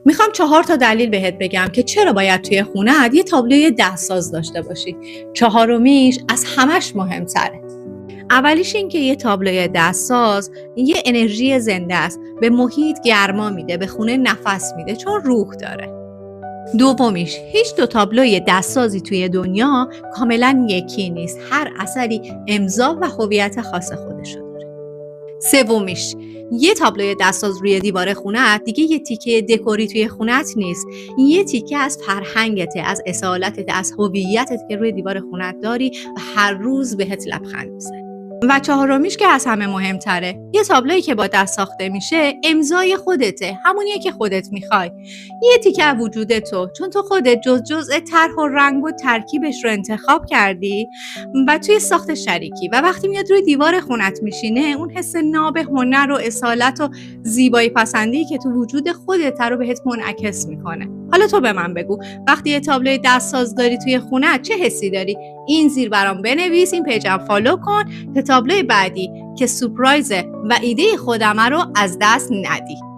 میخوام 4 تا دلیل بهت بگم که چرا باید توی خونه‌ت یه تابلوی دستساز داشته باشی. 4میش از همش مهمتره. اولیش این که یه تابلوی دستساز یه انرژی زنده است، به محیط گرما میده، به خونه نفس میده چون روح داره. دومیش، هیچ دو تابلوی دستسازی توی دنیا کاملا یکی نیست، هر اثری امضا و هویت خاص خودشو داره. سومیش، یه تابلوی دستساز روی دیوار خونه‌ت دیگه یه تیکه دکوری توی خونه‌ت نیست، یه تیکه از فرهنگته، از اصالتت، از هویتت که روی دیوار خونه‌ت داری و هر روز بهت لبخند میزنه. و 4میش که از همه مهمتره، یه تابلویی که با دست ساخته میشه امضای خودته، همونیه که خودت میخوای، یه تیکه از وجود تو، چون تو خودت جزء طرح و رنگ و ترکیبش رو انتخاب کردی و توی ساخت شریکی و وقتی میاد روی دیوار خونت میشینه اون حس ناب هنر و اصالت و زیبایی پسندی که تو وجود خودت رو بهت منعکس میکنه. حالا تو به من بگو وقتی یه تابلوی دستساز داری توی خونت چه حسی داری؟ این زیر برام بنویس، این پیجم فالو کن تا تابلوی بعدی که سورپرایزه و ایده خودمه رو از دست ندی.